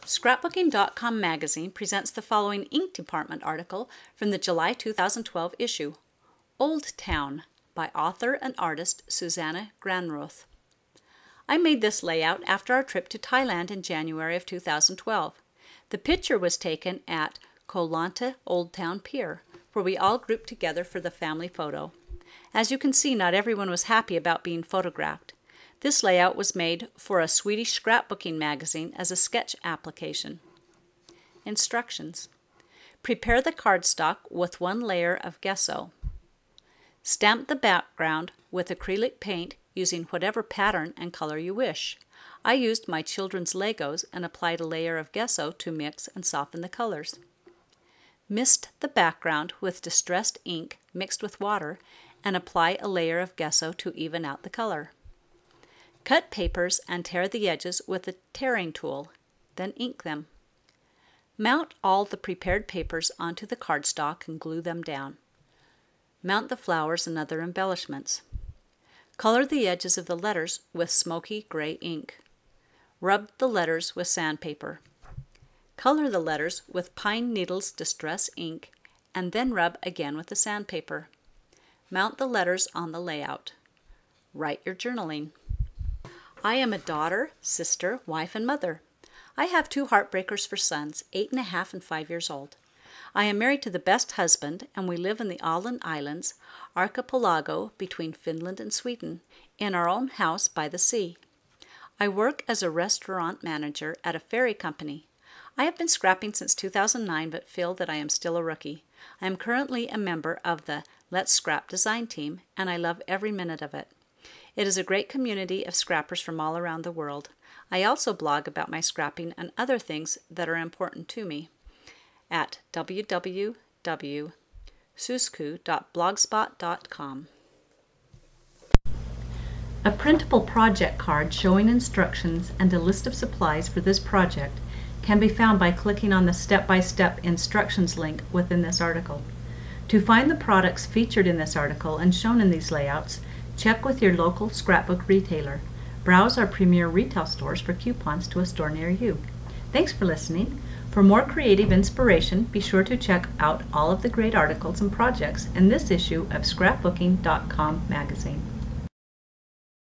Scrapbooking.com magazine presents the following ink department article from the July 2012 issue, Old Town, by author and artist Susanna Granroth. I made this layout after our trip to Thailand in January of 2012. The picture was taken at Koh Lanta Old Town Pier, where we all grouped together for the family photo. As you can see, not everyone was happy about being photographed. This layout was made for a Swedish scrapbooking magazine as a sketch application. Instructions. Prepare the cardstock with 1 layer of gesso. Stamp the background with acrylic paint using whatever pattern and color you wish. I used my children's Legos and applied a layer of gesso to mix and soften the colors. Mist the background with distressed ink mixed with water and apply a layer of gesso to even out the color. Cut papers and tear the edges with a tearing tool, then ink them. Mount all the prepared papers onto the cardstock and glue them down. Mount the flowers and other embellishments. Color the edges of the letters with smoky gray ink. Rub the letters with sandpaper. Color the letters with pine needles distress ink and then rub again with the sandpaper. Mount the letters on the layout. Write your journaling. I am a daughter, sister, wife, and mother. I have 2 heartbreakers for sons, 8.5 and 5 years old. I am married to the best husband, and we live in the Åland Islands, archipelago between Finland and Sweden, in our own house by the sea. I work as a restaurant manager at a ferry company. I have been scrapping since 2009, but feel that I am still a rookie. I am currently a member of the Let's Scrap design team, and I love every minute of it. It is a great community of scrappers from all around the world. I also blog about my scrapping and other things that are important to me at www.susku.blogspot.com. A printable project card showing instructions and a list of supplies for this project can be found by clicking on the step-by-step instructions link within this article. To find the products featured in this article and shown in these layouts, check with your local scrapbook retailer. Browse our premier retail stores for coupons to a store near you. Thanks for listening. For more creative inspiration, be sure to check out all of the great articles and projects in this issue of Scrapbooking.com magazine.